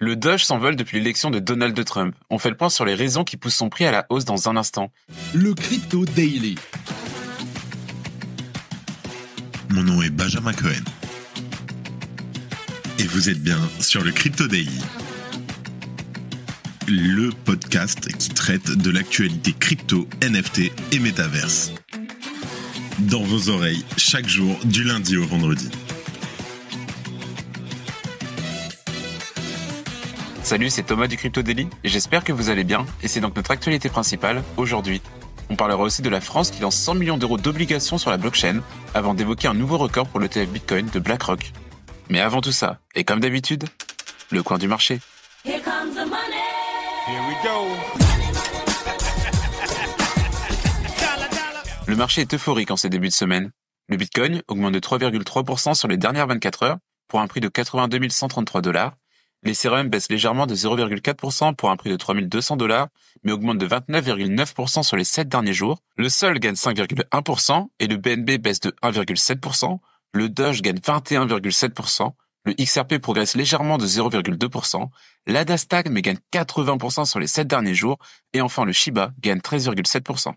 Le Doge s'envole depuis l'élection de Donald Trump. On fait le point sur les raisons qui poussent son prix à la hausse dans un instant. Le Crypto Daily. Mon nom est Benjamin Cohen. Et vous êtes bien sur le Crypto Daily. Le podcast qui traite de l'actualité crypto, NFT et métaverse. Dans vos oreilles, chaque jour, du lundi au vendredi. Salut, c'est Thomas du Crypto Daily et j'espère que vous allez bien. Et c'est donc notre actualité principale aujourd'hui. On parlera aussi de la France qui lance 100 millions d'euros d'obligations sur la blockchain avant d'évoquer un nouveau record pour l'ETF Bitcoin de BlackRock. Mais avant tout ça, et comme d'habitude, le coin du marché. Here comes the money. Here we go. Le marché est euphorique en ces débuts de semaine. Le Bitcoin augmente de 3,3% sur les dernières 24 heures pour un prix de 82 133 $. L'Ethereum baisse légèrement de 0,4% pour un prix de 3 200 $, mais augmente de 29,9% sur les 7 derniers jours. Le Sol gagne 5,1% et le BNB baisse de 1,7%. Le Doge gagne 21,7%. Le XRP progresse légèrement de 0,2%. L'ADA stagne mais gagne 80% sur les 7 derniers jours. Et enfin le Shiba gagne 13,7%.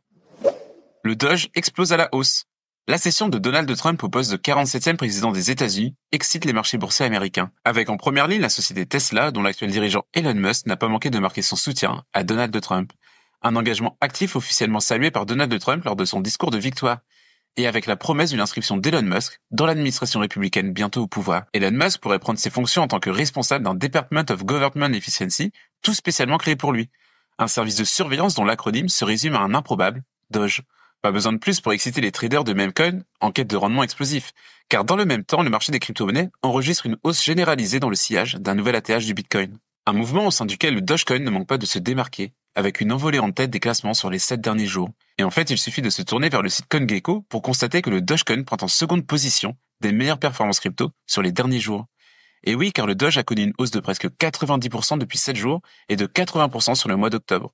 Le Doge explose à la hausse. La cession de Donald Trump au poste de 47e président des États-Unis excite les marchés boursiers américains. Avec en première ligne la société Tesla, dont l'actuel dirigeant Elon Musk n'a pas manqué de marquer son soutien à Donald Trump. Un engagement actif officiellement salué par Donald Trump lors de son discours de victoire. Et avec la promesse d'une inscription d'Elon Musk dans l'administration républicaine bientôt au pouvoir. Elon Musk pourrait prendre ses fonctions en tant que responsable d'un Department of Government Efficiency, tout spécialement créé pour lui. Un service de surveillance dont l'acronyme se résume à un improbable Doge. Pas besoin de plus pour exciter les traders de memecoin en quête de rendement explosif, car dans le même temps, le marché des crypto-monnaies enregistre une hausse généralisée dans le sillage d'un nouvel ATH du Bitcoin. Un mouvement au sein duquel le Dogecoin ne manque pas de se démarquer, avec une envolée en tête des classements sur les 7 derniers jours. Et en fait, il suffit de se tourner vers le site CoinGecko pour constater que le Dogecoin prend en seconde position des meilleures performances crypto sur les derniers jours. Et oui, car le Doge a connu une hausse de presque 90% depuis 7 jours et de 80% sur le mois d'octobre.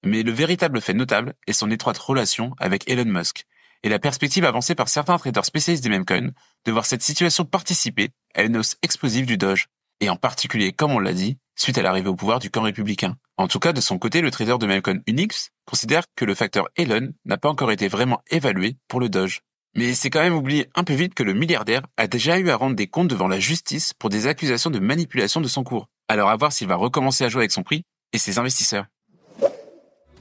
Mais le véritable fait notable est son étroite relation avec Elon Musk et la perspective avancée par certains traders spécialistes des memecoins de voir cette situation participer à une hausse explosive du Doge, et en particulier, comme on l'a dit, suite à l'arrivée au pouvoir du camp républicain. En tout cas, de son côté, le trader de memecoin Unix considère que le facteur Elon n'a pas encore été vraiment évalué pour le Doge. Mais c'est quand même oublié un peu vite que le milliardaire a déjà eu à rendre des comptes devant la justice pour des accusations de manipulation de son cours. Alors à voir s'il va recommencer à jouer avec son prix et ses investisseurs.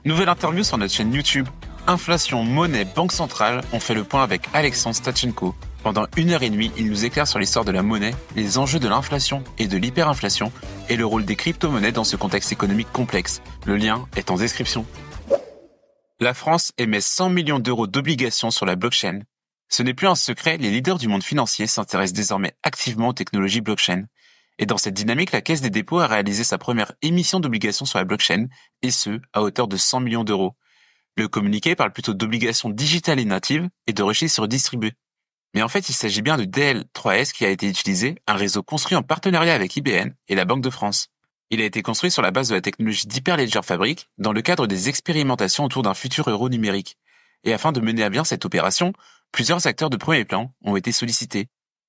Nouvelle interview sur notre chaîne YouTube. Inflation, monnaie, banque centrale, on fait le point avec Alexandre Stachenko. Pendant 1h30, il nous éclaire sur l'histoire de la monnaie, les enjeux de l'inflation et de l'hyperinflation, et le rôle des crypto-monnaies dans ce contexte économique complexe. Le lien est en description. La France émet 100 millions d'euros d'obligations sur la blockchain. Ce n'est plus un secret, les leaders du monde financier s'intéressent désormais activement aux technologies blockchain. Et dans cette dynamique, la Caisse des dépôts a réalisé sa première émission d'obligations sur la blockchain, et ce, à hauteur de 100 millions d'euros. Le communiqué parle plutôt d'obligations digitales et natives et de registres distribués. Mais en fait, il s'agit bien de DL3S qui a été utilisé, un réseau construit en partenariat avec IBM et la Banque de France. Il a été construit sur la base de la technologie d'Hyperledger Fabric dans le cadre des expérimentations autour d'un futur euro numérique. Et afin de mener à bien cette opération, plusieurs acteurs de premier plan ont été sollicités.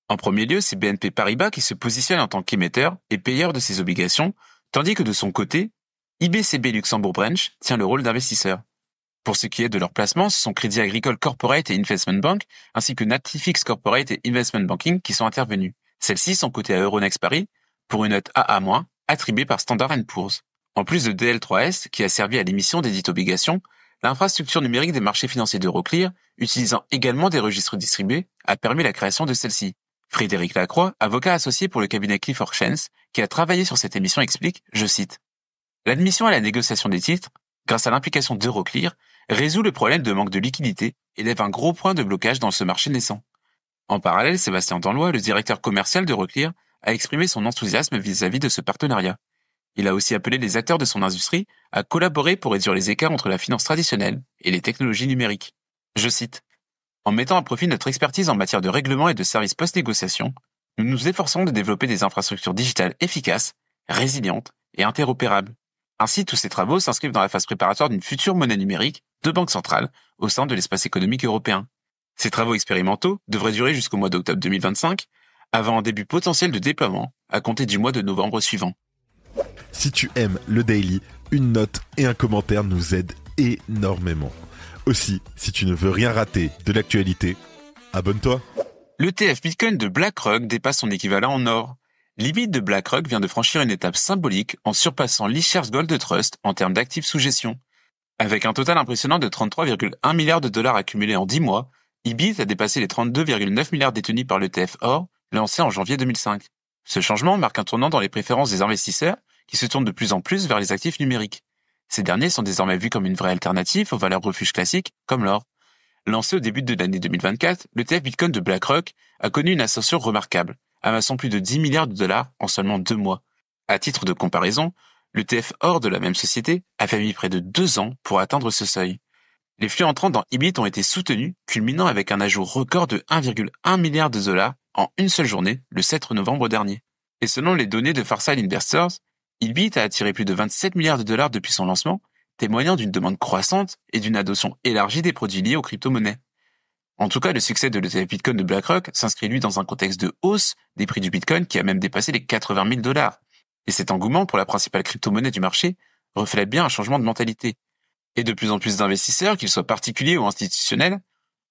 En premier lieu, c'est BNP Paribas qui se positionne en tant qu'émetteur et payeur de ces obligations, tandis que de son côté, IBCB Luxembourg Branch tient le rôle d'investisseur. Pour ce qui est de leur placement, ce sont Crédit Agricole Corporate et Investment Bank, ainsi que Natixis Corporate et Investment Banking qui sont intervenus. Celles-ci sont cotées à Euronext Paris pour une note AA-, attribuée par Standard & Poor's. En plus de DL3S, qui a servi à l'émission des dites obligations, l'infrastructure numérique des marchés financiers d'Euroclear, utilisant également des registres distribués, a permis la création de celle-ci. Frédéric Lacroix, avocat associé pour le cabinet Clifford Chance, qui a travaillé sur cette émission, explique, je cite, « L'admission à la négociation des titres, grâce à l'implication d'Euroclear, résout le problème de manque de liquidité et lève un gros point de blocage dans ce marché naissant. » En parallèle, Sébastien Danlois, le directeur commercial d'Euroclear, a exprimé son enthousiasme vis-à-vis de ce partenariat. Il a aussi appelé les acteurs de son industrie à collaborer pour réduire les écarts entre la finance traditionnelle et les technologies numériques. Je cite, « En mettant à profit notre expertise en matière de règlement et de services post-négociation, nous nous efforçons de développer des infrastructures digitales efficaces, résilientes et interopérables. Ainsi, tous ces travaux s'inscrivent dans la phase préparatoire d'une future monnaie numérique de banque centrale au sein de l'espace économique européen. Ces travaux expérimentaux devraient durer jusqu'au mois d'octobre 2025, avant un début potentiel de déploiement à compter du mois de novembre suivant. » Si tu aimes le Daily, une note et un commentaire nous aident énormément. Aussi, si tu ne veux rien rater de l'actualité, abonne-toi. L'ETF Bitcoin de BlackRock dépasse son équivalent en or. l'IBIT de BlackRock vient de franchir une étape symbolique en surpassant l'eShares Gold Trust en termes d'actifs sous gestion. Avec un total impressionnant de 33,1 milliards de dollars accumulés en 10 mois, IBIT a dépassé les 32,9 milliards détenus par l'ETF Or, lancé en janvier 2005. Ce changement marque un tournant dans les préférences des investisseurs qui se tournent de plus en plus vers les actifs numériques. Ces derniers sont désormais vus comme une vraie alternative aux valeurs refuges classiques comme l'or. Lancé au début de l'année 2024, l'ETF Bitcoin de BlackRock a connu une ascension remarquable, amassant plus de 10 milliards de dollars en seulement 2 mois. À titre de comparaison, l'ETF Or de la même société a fallu près de 2 ans pour atteindre ce seuil. Les flux entrants dans IBIT ont été soutenus, culminant avec un ajout record de 1,1 milliard de dollars en une seule journée, le 7 novembre dernier. Et selon les données de Farsight Investors, IBIT a attiré plus de 27 milliards de dollars depuis son lancement, témoignant d'une demande croissante et d'une adoption élargie des produits liés aux crypto-monnaies. En tout cas, le succès de l'ETF Bitcoin de BlackRock s'inscrit lui dans un contexte de hausse des prix du Bitcoin qui a même dépassé les 80 000 dollars. Et cet engouement pour la principale crypto-monnaie du marché reflète bien un changement de mentalité. Et de plus en plus d'investisseurs, qu'ils soient particuliers ou institutionnels,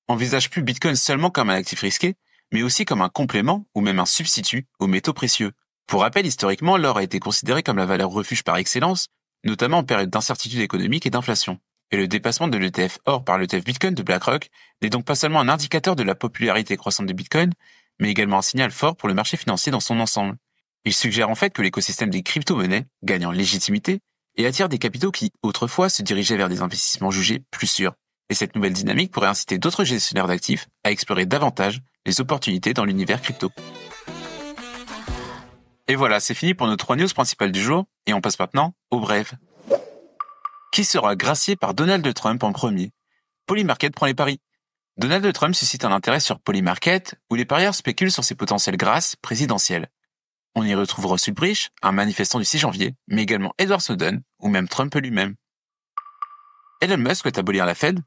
envisagent plus Bitcoin seulement comme un actif risqué, mais aussi comme un complément ou même un substitut aux métaux précieux. Pour rappel, historiquement, l'or a été considéré comme la valeur refuge par excellence, notamment en période d'incertitude économique et d'inflation. Et le dépassement de l'ETF Or par l'ETF Bitcoin de BlackRock n'est donc pas seulement un indicateur de la popularité croissante de Bitcoin, mais également un signal fort pour le marché financier dans son ensemble. Il suggère en fait que l'écosystème des crypto-monnaies gagne en légitimité et attire des capitaux qui, autrefois, se dirigeaient vers des investissements jugés plus sûrs. Et cette nouvelle dynamique pourrait inciter d'autres gestionnaires d'actifs à explorer davantage les opportunités dans l'univers crypto. Et voilà, c'est fini pour nos 3 news principales du jour, et on passe maintenant aux brèves. Qui sera gracié par Donald Trump en premier? Polymarket prend les paris. Donald Trump suscite un intérêt sur Polymarket, où les parieurs spéculent sur ses potentielles grâces présidentielles. On y retrouve Russ Ulbricht, un manifestant du 6 janvier, mais également Edward Snowden, ou même Trump lui-même. Elon Musk souhaite abolir la Fed.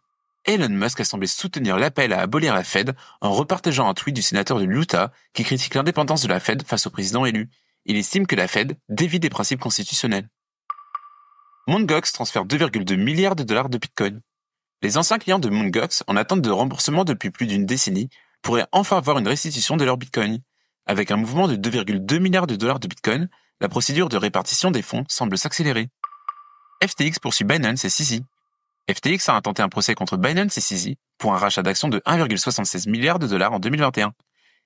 Elon Musk a semblé soutenir l'appel à abolir la Fed en repartageant un tweet du sénateur de l'Utah qui critique l'indépendance de la Fed face au président élu. Il estime que la Fed dévie des principes constitutionnels. Mt. Gox transfère 2,2 milliards de dollars de Bitcoin. Les anciens clients de Mt. Gox, en attente de remboursement depuis plus d'une décennie, pourraient enfin voir une restitution de leur Bitcoin. Avec un mouvement de 2,2 milliards de dollars de Bitcoin, la procédure de répartition des fonds semble s'accélérer. FTX poursuit Binance et CZ. FTX a intenté un procès contre Binance et CZ pour un rachat d'actions de 1,76 milliard de dollars en 2021.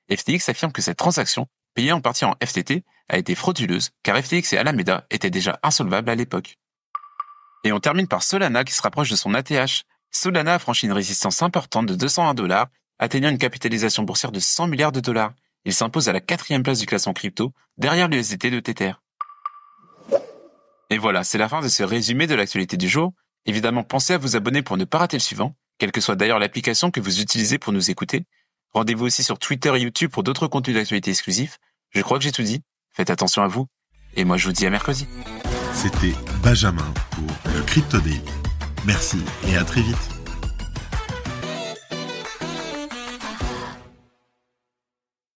FTX affirme que cette transaction, payée en partie en FTT, a été frauduleuse car FTX et Alameda étaient déjà insolvables à l'époque. Et on termine par Solana qui se rapproche de son ATH. Solana a franchi une résistance importante de 201 $, atteignant une capitalisation boursière de 100 milliards de dollars. Il s'impose à la 4e place du classement crypto, derrière l'USDT de Tether. Et voilà, c'est la fin de ce résumé de l'actualité du jour. Évidemment, pensez à vous abonner pour ne pas rater le suivant, quelle que soit d'ailleurs l'application que vous utilisez pour nous écouter. Rendez-vous aussi sur Twitter et YouTube pour d'autres contenus d'actualité exclusifs. Je crois que j'ai tout dit. Faites attention à vous. Et moi, je vous dis à mercredi. C'était Benjamin pour le Crypto Daily. Merci et à très vite.